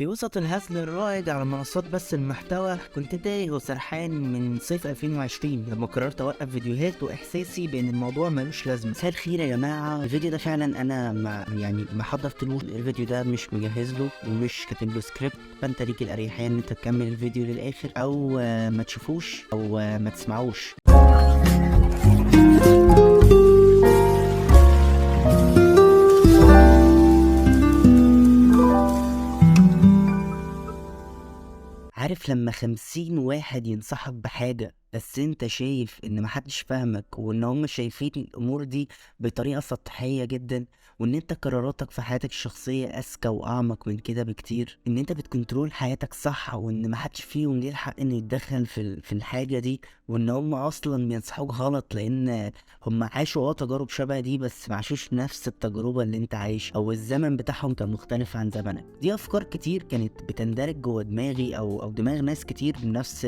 في وسط الهزل الرائج على منصات بث المحتوى كنت تايه وسرحان من صيف 2020 لما قررت اوقف فيديوهات واحساسي بان الموضوع ملوش لازمه. مساء الخير يا جماعه، الفيديو ده فعلا انا ما حضرتلوش، الفيديو ده مش مجهز له ومش كاتب له سكريبت، فانت ليك الاريحيه ان انت تكمل الفيديو للاخر او ما تشوفوش او ما تسمعوش. عارف لما 50 واحد ينصحك بحاجة بس انت شايف ان محدش فاهمك وان هم شايفين الامور دي بطريقة سطحية جدا، وان انت قراراتك في حياتك الشخصية اذكى واعمق من كده بكتير، ان انت بتكنترول حياتك صح وان محدش فيهم ليه الحق انه يتدخل في الحاجة دي، وان هم اصلا بينصحوك غلط لان هم عاشوا تجارب شبه دي بس معاشوش نفس التجربة اللي انت عايش، او الزمن بتاعهم كان مختلف عن زمنك. دي افكار كتير كانت بتندرج جوه دماغي او دماغ ناس كتير من نفس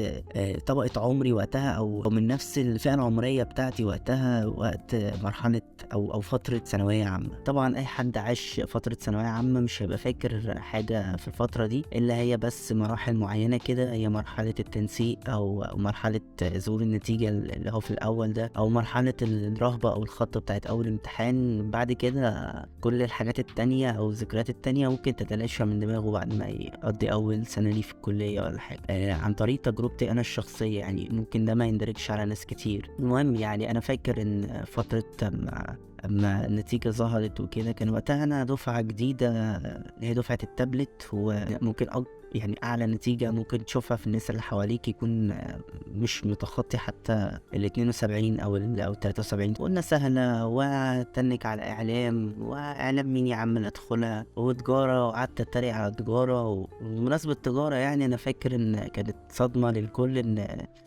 طبقة عمري وقتها او من نفس الفئة العمرية بتاعتي وقتها، وقت مرحلة او فترة ثانوية عامة. طبعا اي حد عاش فترة ثانوية عامة مش هيبقى فاكر حاجة في الفترة دي الا هي بس مراحل معينة كده، هي مرحلة التنسيق او مرحلة ظهور النتيجة اللي هو في الاول ده، او مرحلة الرهبة او الخطة بتاعت اول امتحان. بعد كده كل الحاجات التانية او الذكريات التانية ممكن تتلاشى من دماغه بعد ما يقضي اول سنة ليه في الكلية ولا حاجة. عن طريق تجربتي انا الشخصية، يعني ممكن ده ما يندرجش على ناس كتير. المهم يعني انا فاكر ان فترة اما النتيجة ظهرت وكده كان وقتها انا دفعة جديدة اللي هي دفعة التابلت، وممكن يعني اعلى نتيجة ممكن تشوفها في الناس اللي حواليك يكون مش متخطي حتى ال 72 او 73. قلنا سهلة وتنك على واعلام مين يا عم اللي ادخلها وتجارة، وقعدت اتريق على تجارة. وبمناسبة تجارة يعني انا فاكر ان كانت صدمة للكل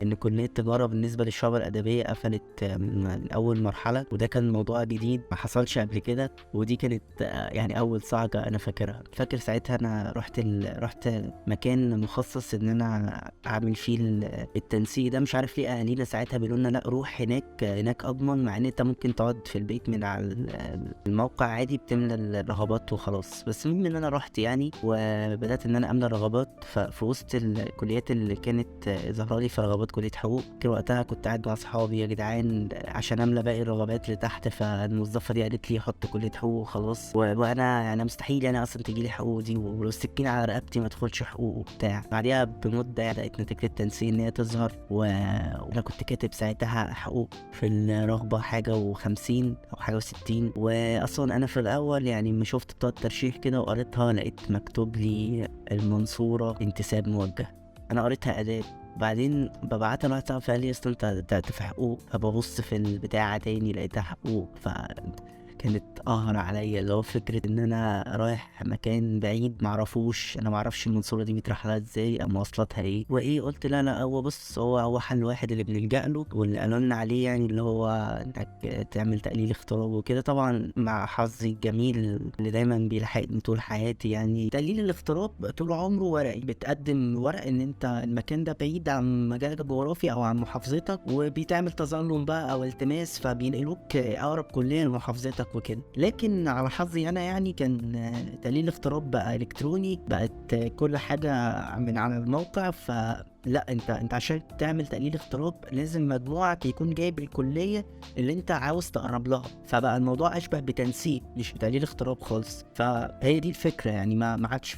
ان كلية تجارة بالنسبة للشعب الادبية قفلت من اول مرحلة، وده كان موضوع جديد ما حصلش قبل كده، ودي كانت يعني اول صعقة انا فاكرها. فاكر ساعتها انا رحت مكان مخصص ان انا اعمل فيه التنسيق ده. مش عارف ليه اهالينا ساعتها بيقولوا لنا لا روح هناك اضمن، مع ان انت ممكن تقعد في البيت من على الموقع عادي بتملى الرغبات وخلاص. بس المهم ان انا رحت يعني وبدات ان انا املى الرغبات. ففي وسط الكليات اللي كانت ظاهره لي في رغبات كليه حقوق، كان وقتها كنت قاعد مع اصحابي يا جدعان عشان املى باقي الرغبات اللي تحت، فالموظفه دي قالت لي حط كليه حقوق وخلاص، وانا يعني مستحيل يعني اصلا تجي لي حقوق دي، ولو السكين على رقبتي ما ادخلش حقوق وبتاع. بعديها بمده بدات نتيجه التنسيق ان هي تظهر، وانا كنت كاتب ساعتها حقوق في الرغبه حاجه و50 او حاجه و60. واصلا انا في الاول يعني ما شفت بطاقه ترشيح كده وقريتها لقيت مكتوب لي المنصوره انتساب موجه. انا قريتها اداب، بعدين ببعتها لواحد صاحبي فقال لي اصل انت في حقوق، فببص في البتاعه تاني لقيتها حقوق. كانت قهر عليا اللي هو فكره ان انا رايح مكان بعيد معرفوش، انا معرفش المنصوره دي بيتراح لها ازاي او مواصلاتها ايه وايه. قلت لا هو بص، هو حل واحد اللي بنلجأ له واللي قالوا لنا عليه، يعني اللي هو انك تعمل تقليل اغتراب وكده. طبعا مع حظي الجميل اللي دايما بيلحقني طول حياتي، يعني تقليل الاغتراب طول عمره ورقي، بتقدم ورق ان انت المكان ده بعيد عن مجالك الجغرافي او عن محافظتك، وبيتعمل تظلم بقى او التماس فبينقلوك اقرب كليه لمحافظتك وكده. لكن على حظي انا يعني كان تقليل الاغتراب بقى الكتروني، بقت كل حاجه من على الموقع. لا انت عشان تعمل تقليل اغتراب لازم مجموعك يكون جايب الكليه اللي انت عاوز تقرب لها، فبقى الموضوع اشبه بتنسيق مش بتقليل اغتراب خالص. فهي دي الفكره، يعني ما عادش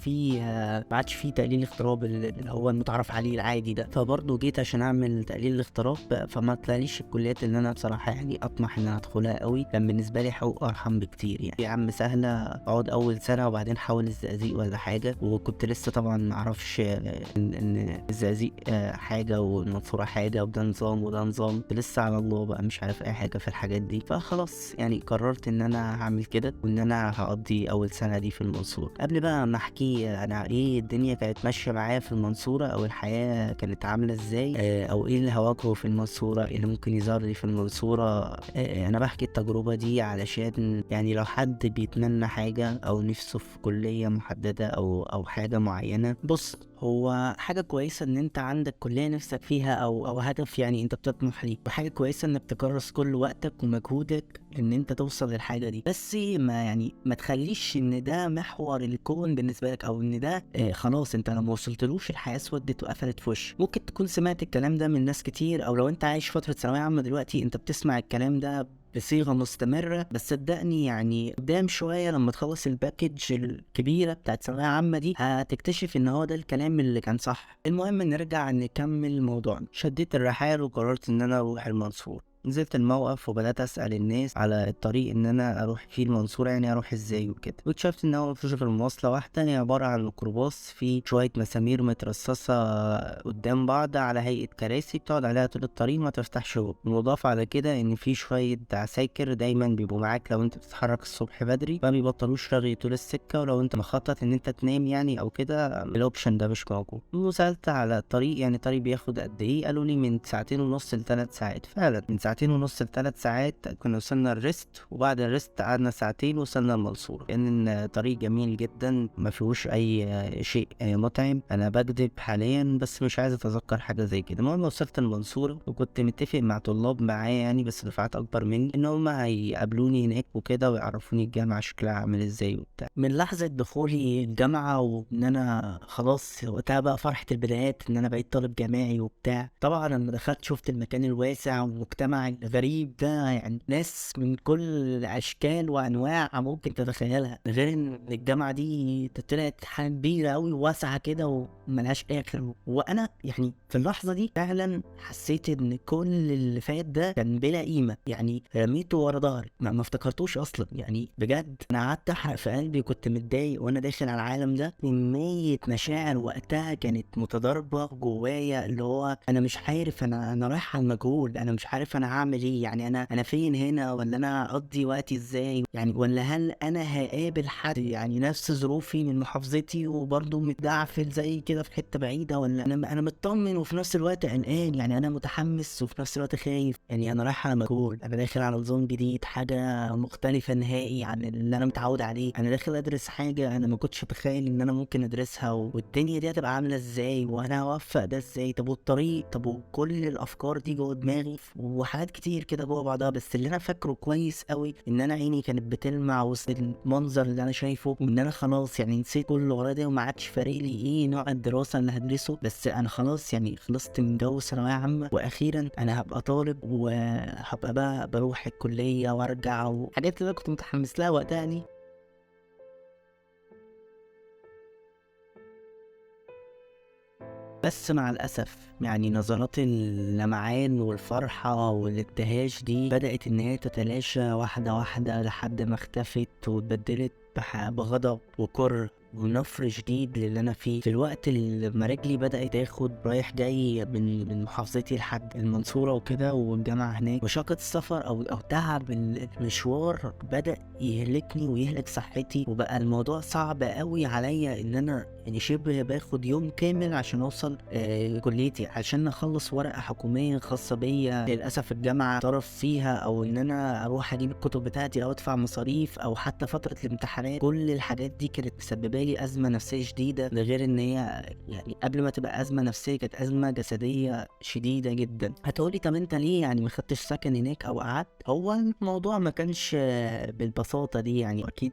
فيه تقليل اغتراب اللي هو المتعارف عليه العادي ده. فبرضه جيت عشان اعمل تقليل الاغتراب فما طلعليش الكليات اللي انا بصراحه يعني اطمح ان انا ادخلها قوي. كان بالنسبه لي حقوق ارحم بكتير، يعني يا عم سهله اقعد اول سنه وبعدين حاول الزقازيق ولا حاجه. وكنت لسه طبعا ما اعرفش ان الزقازيق حاجه والمنصوره حاجه وده نظام وده نظام، لسه على الله بقى مش عارف اي حاجه في الحاجات دي. فخلاص يعني قررت ان انا هعمل كده وان انا هقضي اول سنه دي في المنصوره. قبل بقى ما احكي انا ايه الدنيا كانت ماشيه معايا في المنصوره او الحياه كانت عامله ازاي، او ايه اللي هواجهه في المنصوره، ايه اللي ممكن يظهر لي في المنصوره، انا بحكي التجربه دي علشان يعني لو حد بيتمنى حاجه او نفسه في كليه محدده او حاجه معينه. بص، هو حاجة كويسة ان انت عندك كلية نفسك فيها أو هدف يعني أنت بتطمح ليه، وحاجة كويسة إنك تكرس كل وقتك ومجهودك إن أنت توصل للحاجة دي، بس ما تخليش إن ده محور الكون بالنسبة لك، أو إن ده خلاص أنت لو ما وصلتلوش الحياة اسودت وقفلت في وشك. ممكن تكون سمعت الكلام ده من ناس كتير، أو لو أنت عايش فترة ثانوية عامة دلوقتي أنت بتسمع الكلام ده بصيغة مستمرة، بس صدقني يعني قدام شوية لما تخلص الباكج الكبيرة بتاعت ثانوية عامة دي هتكتشف ان هو ده الكلام اللي كان صح. المهم نرجع نكمل موضوعنا. شديت الرحال وقررت ان انا اروح المنصورة. نزلت الموقف وبدأت أسأل الناس على الطريق إن أنا أروح فيه المنصورة، يعني أروح إزاي وكده، واكتشفت إن هو مفيش غير مواصلة واحدة، هي عبارة عن ميكروباص فيه شوية مسامير مترصصة قدام بعض على هيئة كراسي بتقعد عليها طول الطريق ما تفتحش بق. بالإضافة على كده إن في شوية عساكر دايما بيبقوا معاك لو أنت بتتحرك الصبح بدري، ما بيبطلوش رغي طول السكة، ولو أنت مخطط إن أنت تنام يعني أو كده الأوبشن ده مش موجود. وسألت على الطريق، يعني الطريق بياخد قد إيه، قالوا لي من 2.5 ل3 ساعات. فعلا من 2.5 ل3 ساعات كنا وصلنا الريست، وبعد الريست قعدنا ساعتين وصلنا المنصورة. كان طريق جميل جدا ما فيهوش اي شيء متعب. انا بكذب حاليا بس مش عايز اتذكر حاجه زي كده. المهم وصلت المنصورة وكنت متفق مع طلاب معايا يعني بس دفعات اكبر مني ان هم هيقابلوني هناك وكده ويعرفوني الجامعه شكلها عامل ازاي وبتاع. من لحظه دخولي الجامعه وان انا خلاص وقتها بقى فرحه البدايات ان انا بقيت طالب جامعي وبتاع، طبعا لما دخلت شفت المكان الواسع والمجتمع الغريب ده، يعني ناس من كل اشكال وانواع ممكن تتخيلها، غير ان الجامعه دي طلعت حاجه كبيره قوي وواسعه كده وملهاش اخر. وانا يعني في اللحظه دي فعلا حسيت ان كل اللي فات ده كان بلا قيمه، يعني رميته ورا ظهري ما افتكرتوش اصلا. يعني بجد انا قعدت احرق في قلبي، كنت متضايق وانا داخل على العالم ده. كميه مشاعر وقتها كانت متضاربه جوايا، اللي هو انا مش عارف انا رايح على المجهول، انا مش عارف انا هعمل ايه، يعني انا فين هنا، ولا انا هقضي وقتي ازاي يعني، ولا هل انا هقابل حد يعني نفس ظروفي من محافظتي وبرضه متدعفل زي كده في حته بعيده، ولا انا مطمن وفي نفس الوقت قلقان، يعني انا متحمس وفي نفس الوقت خايف. يعني انا رايح على مجهول، انا داخل على نظام جديد، حاجه مختلفه نهائي عن اللي انا متعود عليه، انا داخل ادرس حاجه انا ما كنتش متخيل ان انا ممكن ادرسها، والدنيا دي هتبقى عامله ازاي، وانا هوفق ده ازاي، طب والطريق، طب وكل الافكار دي جوه دماغي وحاجات كتير كده جوه بعضها. بس اللي انا فاكره كويس قوي ان انا عيني كانت بتلمع وسط المنظر اللي انا شايفه، وان انا خلاص يعني نسيت كل اللي ورايا ده وما عادش فارق لي ايه نوع الدراسه اللي هدرسه، بس انا خلاص يعني خلصت من جو ثانويه عامه، واخيرا انا هبقى طالب وهبقى بقى بروح الكليه وارجع وحاجات اللي انا كنت متحمس لها وقتها دي. بس مع الأسف يعني نظرات اللمعان والفرحة والابتهاج دي بدأت إن هي تتلاشى واحدة واحدة لحد ما اختفت واتبدلت بغضب وكره ونفر شديد للي انا فيه، في الوقت اللي لما رجلي بدأت تاخد رايح جاي من محافظتي لحد المنصورة وكده والجامعة هناك، مشقة السفر او تعب المشوار بدأ يهلكني ويهلك صحتي، وبقى الموضوع صعب قوي عليا ان انا يعني شبه باخد يوم كامل عشان اوصل كليتي، عشان اخلص ورقة حكومية خاصة بيا. للأسف الجامعة طرف فيها، او ان انا اروح اجيب الكتب بتاعتي او ادفع مصاريف، او حتى فترة الامتحانات، كل الحاجات دي كانت مسببة لي أزمة نفسية شديدة، ده غير إن هي يعني قبل ما تبقى أزمة نفسية كانت أزمة جسدية شديدة جدا. هتقولي طب أنت ليه يعني ما خدتش سكن هناك أو قعدت؟ هو الموضوع ما كانش بالبساطة دي، يعني أكيد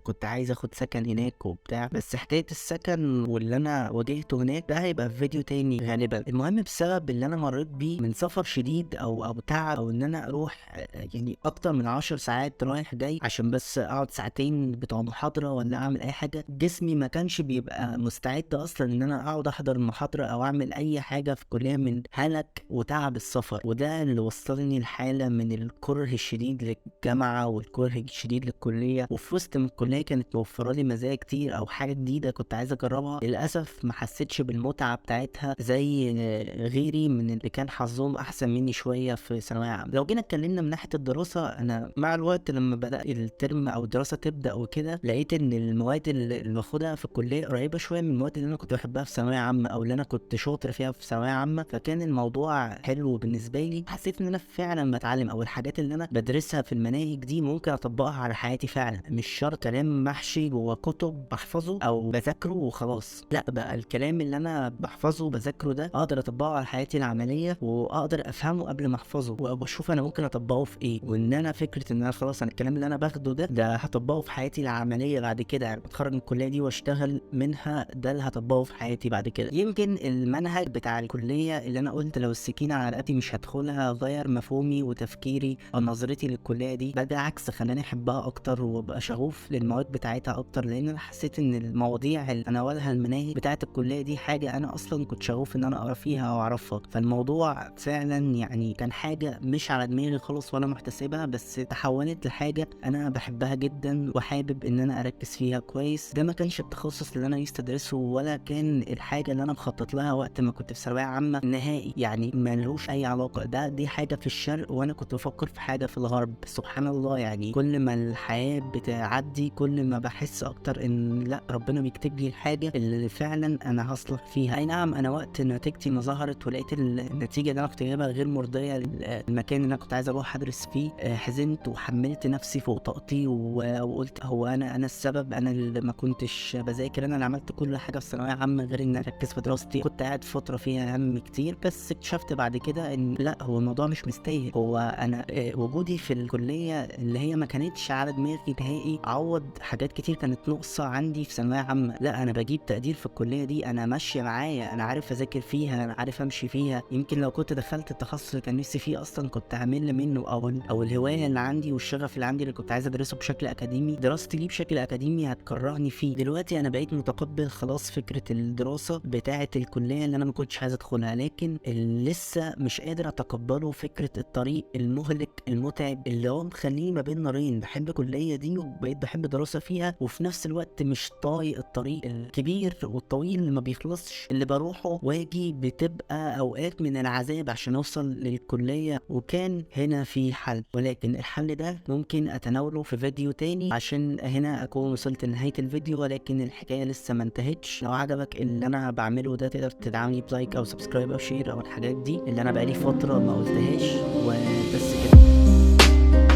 كنت عايز اخد سكن هناك وبتاع، بس حكايه السكن واللي انا واجهته هناك ده هيبقى في فيديو تاني غالبا. المهم بسبب اللي انا مريت بيه من سفر شديد او تعب، او ان انا اروح يعني اكتر من 10 ساعات رايح جاي عشان بس اقعد ساعتين بتوع محاضره ولا اعمل اي حاجه، جسمي ما كانش بيبقى مستعد اصلا ان انا اقعد احضر المحاضره او اعمل اي حاجه في الكليه من هلك وتعب السفر. وده اللي وصلني لحاله من الكره الشديد للجامعه والكره الشديد للكليه، وفي وسط الكليه كانت موفره لي مزايا كتير او حاجه جديده كنت عايز اجربها، للاسف ما حسيتش بالمتعه بتاعتها زي غيري من اللي كان حظهم احسن مني شويه في ثانويه عامه. لو جينا اتكلمنا من ناحيه الدراسه، انا مع الوقت لما بدا الترم او الدراسه تبدا وكده لقيت ان المواد اللي باخدها في الكليه قريبه شويه من المواد اللي انا كنت بحبها في ثانويه عامه او اللي انا كنت شاطر فيها في ثانويه عامه، فكان الموضوع حلو بالنسبه لي. حسيت ان انا فعلا بتعلم، او الحاجات اللي انا بدرسها في المناهج دي ممكن اطبقها على حياتي فعلا، مش شرط يعتبر كلام محشي جوه كتب بحفظه او بذاكره وخلاص. لا بقى الكلام اللي انا بحفظه وبذاكره ده اقدر اطبقه على حياتي العمليه، واقدر افهمه قبل ما احفظه، واشوف انا ممكن اطبقه في ايه. وان انا فكره ان انا خلاص انا الكلام اللي انا باخده ده هطبقه في حياتي العمليه بعد كده، يعني بتخرج من الكليه دي واشتغل منها، ده اللي هطبقه في حياتي بعد كده. يمكن المنهج بتاع الكليه اللي انا قلت لو السكينه على رقبتي مش هدخلها غير مفهومي وتفكيري او نظرتي للكليه دي، بل بالعكس خلاني احبها اكتر وابقى شغوف للمواد بتاعتها اكتر، لان انا حسيت ان المواضيع اللي تناولها المناهج بتاعت الكليه دي حاجه انا اصلا كنت شغوف ان انا اقرا فيها او اعرفها. فالموضوع فعلا يعني كان حاجه مش على دماغي خالص ولا محتسبها، بس تحولت لحاجه انا بحبها جدا وحابب ان انا اركز فيها كويس. ده ما كانش التخصص اللي انا نفسي ادرسه، ولا كان الحاجه اللي انا مخطط لها وقت ما كنت في ثانويه عامه نهائي، يعني ملوش اي علاقه. دي حاجه في الشرق وانا كنت بفكر في حاجه في الغرب. سبحان الله، يعني كل ما الحياه بتعدي كل ما بحس اكتر ان لا، ربنا بيكتب لي الحاجه اللي فعلا انا هصلح فيها. اي نعم، انا وقت نتيجتي ما ظهرت ولقيت النتيجه اللي انا كنت جايبها غير مرضيه للمكان اللي انا كنت عايز اروح ادرس فيه، حزنت وحملت نفسي فوق طاقتي وقلت هو انا السبب، انا اللي ما كنتش بذاكر، انا اللي عملت كل حاجه في ثانويه عامه غير ان اركز في دراستي. كنت قاعد فتره فيها هم كتير، بس اكتشفت بعد كده ان لا، هو الموضوع مش مستاهل. هو انا وجودي في الكليه اللي هي ما كانتش على دماغي نهائي عوض حاجات كتير كانت ناقصه عندي في ثانويه عامه. لا، انا بجيب تقدير في الكليه دي، انا ماشيه معايا، انا عارف اذاكر فيها، انا عارف امشي فيها. يمكن لو كنت دخلت التخصص اللي كان نفسي فيه اصلا كنت همل منه، او الهوايه اللي عندي والشغف اللي عندي اللي كنت عايز ادرسه بشكل اكاديمي، دراستي ليه بشكل اكاديمي هتكرهني فيه. دلوقتي انا بقيت متقبل خلاص فكره الدراسه بتاعه الكليه اللي انا ما كنتش عايز ادخلها، لكن اللي لسه مش قادر اتقبله فكره الطريق المهلك المتعب اللي هو مخليني ما بين نارين. بحب الكليه دي وبقيت بحب دراسه فيها، وفي نفس الوقت مش طايق الطريق الكبير والطويل اللي ما بيخلصش اللي بروحه واجي، بتبقى اوقات من العذاب عشان اوصل للكليه. وكان هنا في حل، ولكن الحل ده ممكن اتناوله في فيديو تاني، عشان هنا اكون وصلت لنهايه الفيديو، ولكن الحكايه لسه ما انتهتش. لو عجبك اللي انا بعمله ده تقدر تدعمني بلايك او سبسكرايب او شير او الحاجات دي اللي انا بقالي فتره ما قلتهاش. وبس كده.